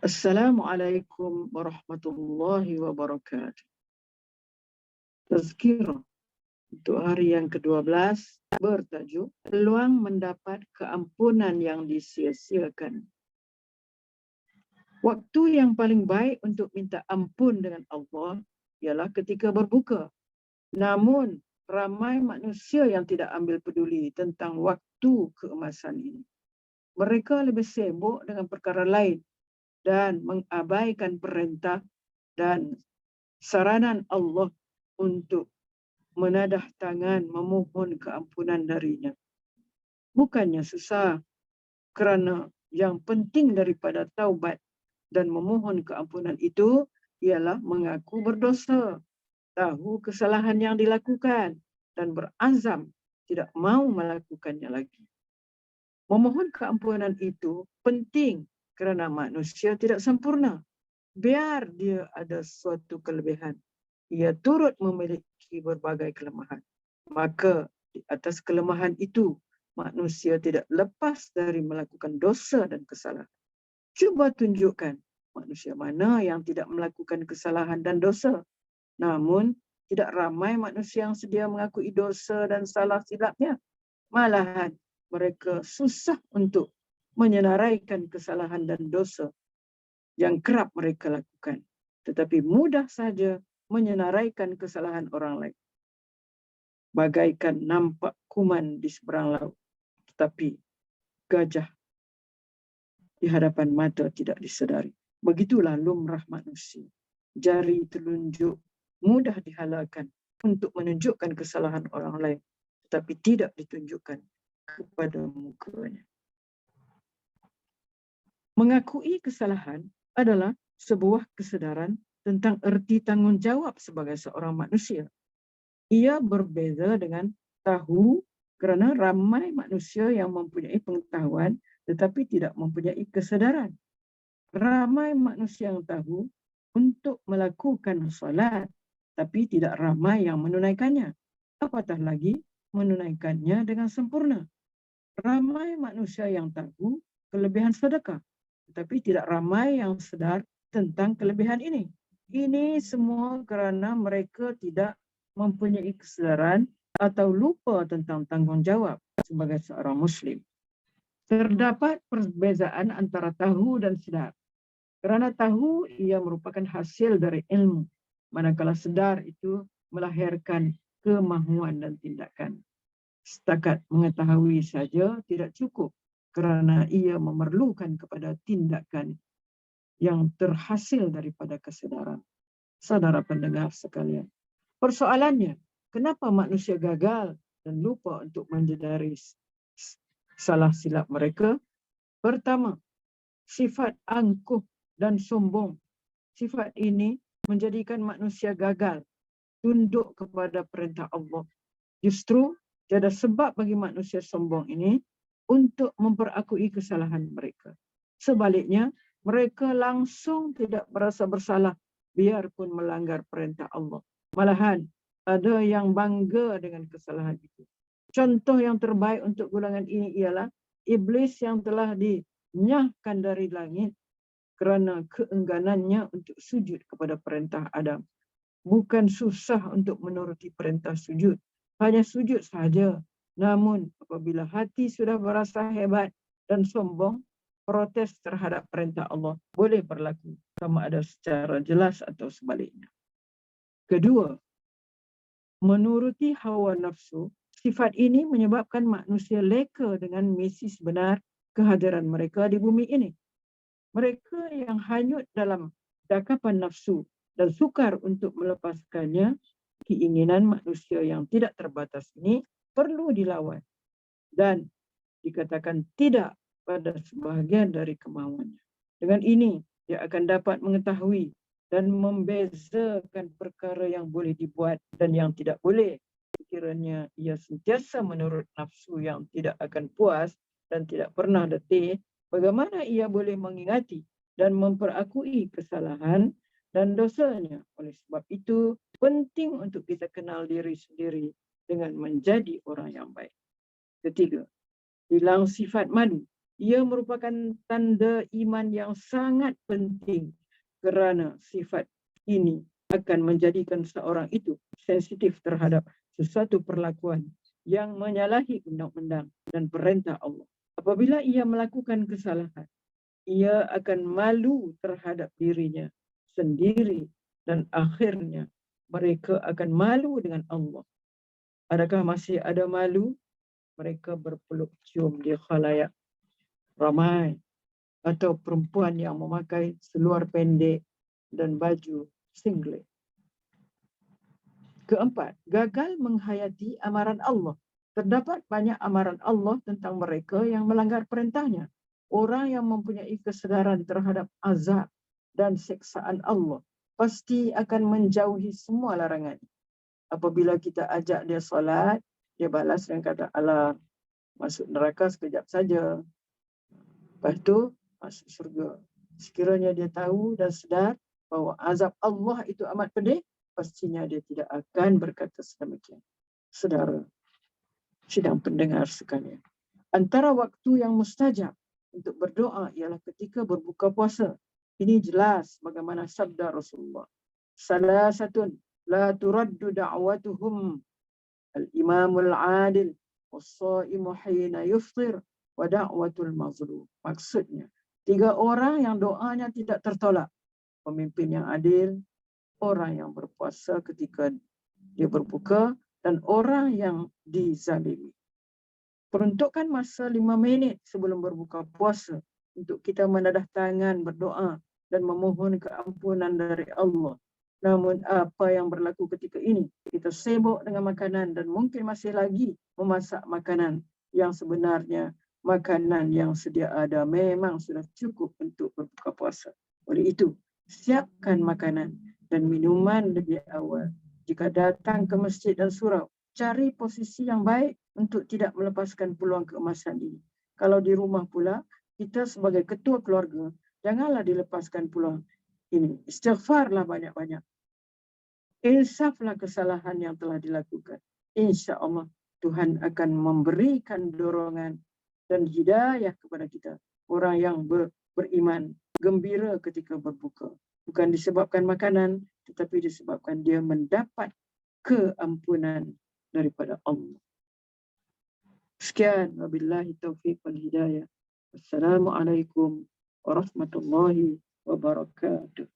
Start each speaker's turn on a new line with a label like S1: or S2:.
S1: Assalamualaikum warahmatullahi wabarakatuh. Tazkirah untuk hari yang ke-12 bertajuk Peluang Mendapat Keampunan yang Disia-siakan. Waktu yang paling baik untuk minta ampun dengan Allah ialah ketika berbuka. Namun, ramai manusia yang tidak ambil peduli tentang waktu keemasan ini. Mereka lebih sibuk dengan perkara lain dan mengabaikan perintah dan saranan Allah untuk menadah tangan memohon keampunan darinya. Bukannya susah, kerana yang penting daripada taubat dan memohon keampunan itu ialah mengaku berdosa, tahu kesalahan yang dilakukan dan berazam tidak mau melakukannya lagi. Memohon keampunan itu penting kerana manusia tidak sempurna. Biar dia ada suatu kelebihan, ia turut memiliki berbagai kelemahan. Maka di atas kelemahan itu, manusia tidak lepas dari melakukan dosa dan kesalahan. Cuba tunjukkan manusia mana yang tidak melakukan kesalahan dan dosa. Namun, tidak ramai manusia yang sedia mengakui dosa dan salah silapnya. Malahan, mereka susah untuk menyenaraikan kesalahan dan dosa yang kerap mereka lakukan, tetapi mudah saja menyenaraikan kesalahan orang lain. Bagaikan nampak kuman di seberang laut, tetapi gajah di hadapan mata tidak disedari. Begitulah lumrah manusia. Jari telunjuk mudah dihalalkan untuk menunjukkan kesalahan orang lain, tetapi tidak ditunjukkan kepada mukanya. Mengakui kesalahan adalah sebuah kesedaran tentang erti tanggungjawab sebagai seorang manusia. Ia berbeza dengan tahu kerana ramai manusia yang mempunyai pengetahuan tetapi tidak mempunyai kesedaran. Ramai manusia yang tahu untuk melakukan solat tapi tidak ramai yang menunaikannya. Apatah lagi menunaikannya dengan sempurna. Ramai manusia yang tahu kelebihan sedekah tetapi tidak ramai yang sedar tentang kelebihan ini. Ini semua kerana mereka tidak mempunyai kesedaran atau lupa tentang tanggungjawab sebagai seorang Muslim. Terdapat perbezaan antara tahu dan sedar. Kerana tahu ia merupakan hasil dari ilmu, manakala sedar itu melahirkan kemahuan dan tindakan. Setakat mengetahui saja tidak cukup, kerana ia memerlukan kepada tindakan yang terhasil daripada kesedaran. Saudara pendengar sekalian, persoalannya, kenapa manusia gagal dan lupa untuk menyedari salah silap mereka? Pertama, sifat angkuh dan sombong. Sifat ini menjadikan manusia gagal tunduk kepada perintah Allah. Justru, tiada sebab bagi manusia sombong ini untuk memperakui kesalahan mereka. Sebaliknya, mereka langsung tidak merasa bersalah biarpun melanggar perintah Allah. Malahan, ada yang bangga dengan kesalahan itu. Contoh yang terbaik untuk golongan ini ialah iblis yang telah dinyahkan dari langit kerana keengganannya untuk sujud kepada perintah Adam. Bukan susah untuk menuruti perintah sujud, hanya sujud sahaja. Namun apabila hati sudah berasa hebat dan sombong, protes terhadap perintah Allah boleh berlaku, sama ada secara jelas atau sebaliknya. Kedua, menuruti hawa nafsu. Sifat ini menyebabkan manusia leka dengan misi sebenar kehadiran mereka di bumi ini. Mereka yang hanyut dalam dakapan nafsu dan sukar untuk melepaskannya, keinginan manusia yang tidak terbatas ini perlu dilawan dan dikatakan tidak pada sebahagian dari kemauannya. Dengan ini, dia akan dapat mengetahui dan membezakan perkara yang boleh dibuat dan yang tidak boleh. Sekiranya ia sentiasa menurut nafsu yang tidak akan puas dan tidak pernah letih, bagaimana ia boleh mengingati dan memperakui kesalahan dan dosanya? Oleh sebab itu, penting untuk kita kenal diri sendiri dengan menjadi orang yang baik. Ketiga, hilang sifat malu. Ia merupakan tanda iman yang sangat penting kerana sifat ini akan menjadikan seorang itu sensitif terhadap sesuatu perlakuan yang menyalahi undang-undang dan perintah Allah. Apabila ia melakukan kesalahan, ia akan malu terhadap dirinya sendiri dan akhirnya mereka akan malu dengan Allah. Adakah masih ada malu? Mereka berpeluk cium di khalayak ramai, atau perempuan yang memakai seluar pendek dan baju singlet. Keempat, gagal menghayati amaran Allah. Terdapat banyak amaran Allah tentang mereka yang melanggar perintahnya. Orang yang mempunyai kesedaran terhadap azab dan siksaan Allah pasti akan menjauhi semua larangan. Apabila kita ajak dia solat, dia balas dengan kata, alah, masuk neraka sekejap saja. Lepas tu masuk syurga. Sekiranya dia tahu dan sedar bahawa azab Allah itu amat pedih, pastinya dia tidak akan berkata sedemikian. Saudara, sidang pendengar sekalian, antara waktu yang mustajab untuk berdoa ialah ketika berbuka puasa. Ini jelas bagaimana sabda Rasulullah. Salasatun la turaddu da'watuhum al-imamul adil was-saimu hina yuftir wa da'watul mazlum. Maksudnya, 3 orang yang doanya tidak tertolak. Pemimpin yang adil, orang yang berpuasa ketika dia berbuka, dan orang yang dizalimi. Peruntukkan masa 5 minit sebelum berbuka puasa untuk kita menadah tangan berdoa dan memohon keampunan dari Allah. Namun apa yang berlaku ketika ini? Kita sibuk dengan makanan dan mungkin masih lagi memasak makanan yang sebenarnya makanan yang sedia ada memang sudah cukup untuk berbuka puasa. Oleh itu, siapkan makanan dan minuman lebih awal. Jika datang ke masjid dan surau, cari posisi yang baik untuk tidak melepaskan peluang keemasan ini. Kalau di rumah pula, kita sebagai ketua keluarga, janganlah dilepaskan peluang ini. Istighfarlah banyak-banyak. Insaflah kesalahan yang telah dilakukan. Insya Allah Tuhan akan memberikan dorongan dan hidayah kepada kita. Orang yang beriman, gembira ketika berbuka. Bukan disebabkan makanan, tetapi disebabkan dia mendapat keampunan daripada Allah. Sekian, wabillahi taufiq wal hidayah. Wassalamualaikum warahmatullahi wabarakatuh.